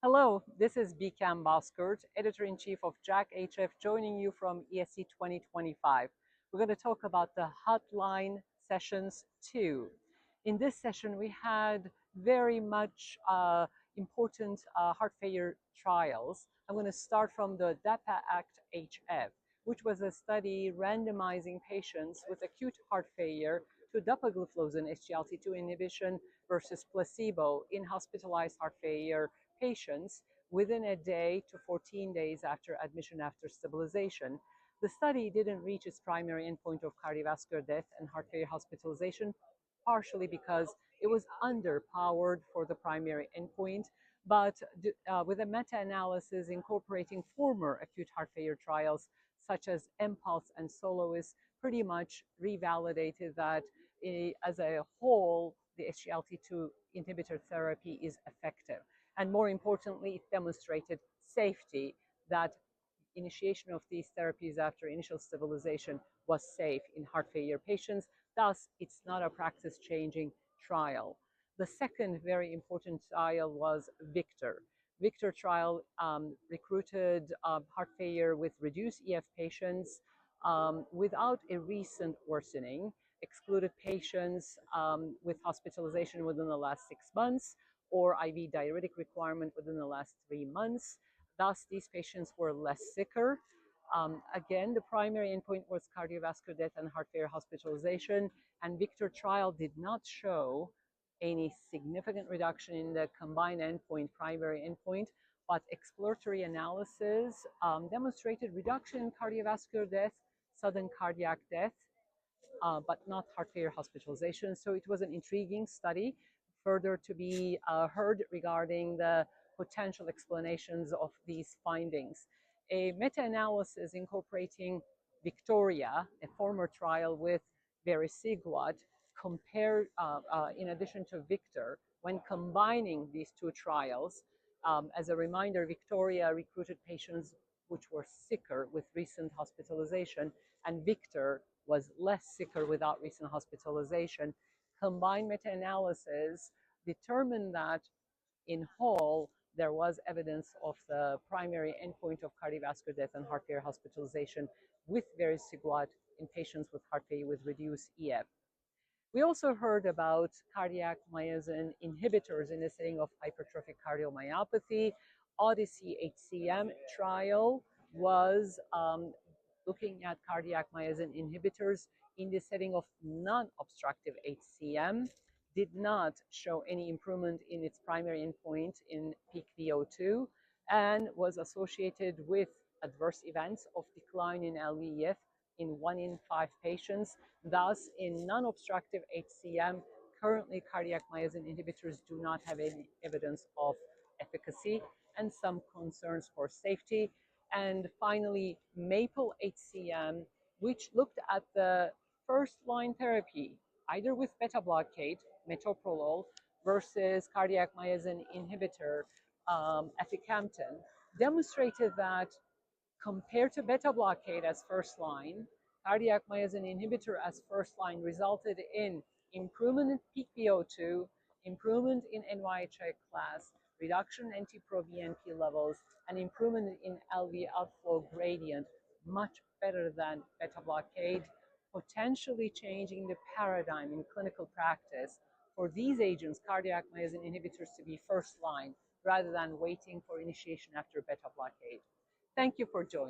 Hello, this is Bikyem Bozkurt, Editor-in-Chief of JACC-HF, joining you from ESC 2025. We're going to talk about the Hotline Sessions 2. In this session, we had very much important heart failure trials. I'm going to start from the DAPA-ACT-HF, which was a study randomizing patients with acute heart failure to dapagliflozin SGLT2 inhibition versus placebo in hospitalized heart failure patients within a day to 14 days after admission after stabilization. The study didn't reach its primary endpoint of cardiovascular death and heart failure hospitalization, partially because it was underpowered for the primary endpoint, but with a meta-analysis incorporating former acute heart failure trials such as MPulse and Soloist, pretty much revalidated that as a whole, the SGLT2 inhibitor therapy is effective. And more importantly, it demonstrated safety, that initiation of these therapies after initial stabilization was safe in heart failure patients. Thus, it's not a practice-changing trial. The second very important trial was Victor. Victor trial recruited heart failure with reduced EF patients without a recent worsening, excluded patients with hospitalization within the last 6 months or IV diuretic requirement within the last 3 months. Thus, these patients were less sicker. Again, the primary endpoint was cardiovascular death and heart failure hospitalization, and Victor trial did not show any significant reduction in the combined endpoint, primary endpoint, but exploratory analysis demonstrated reduction in cardiovascular death, sudden cardiac death, but not heart failure hospitalization. So it was an intriguing study, further to be heard regarding the potential explanations of these findings. A meta-analysis incorporating Victoria, a former trial with vericiguat, compared, in addition to Victor, when combining these two trials. As a reminder, Victoria recruited patients which were sicker with recent hospitalization, and Victor was less sicker without recent hospitalization. Combined meta-analysis determined that in whole, there was evidence of the primary endpoint of cardiovascular death and heart failure hospitalization with vericiguat in patients with heart failure with reduced EF. We also heard about cardiac myosin inhibitors in the setting of hypertrophic cardiomyopathy. ODYSSEY-HCM trial was looking at cardiac myosin inhibitors in the setting of non-obstructive HCM, did not show any improvement in its primary endpoint in peak VO2, and was associated with adverse events of decline in LVEF in 1 in 5 patients. Thus, in non-obstructive HCM, currently cardiac myosin inhibitors do not have any evidence of efficacy and some concerns for safety. And finally, MAPLE HCM, which looked at the first-line therapy, either with beta blockade, metoprolol, versus cardiac myosin inhibitor, aficamten, demonstrated that compared to beta blockade as first line, cardiac myosin inhibitor as first line resulted in improvement in peak VO2, improvement in NYHA class, reduction in NT-proBNP levels, and improvement in LV outflow gradient, much better than beta blockade, potentially changing the paradigm in clinical practice for these agents, cardiac myosin inhibitors, to be first line rather than waiting for initiation after beta blockade. Thank you for joining.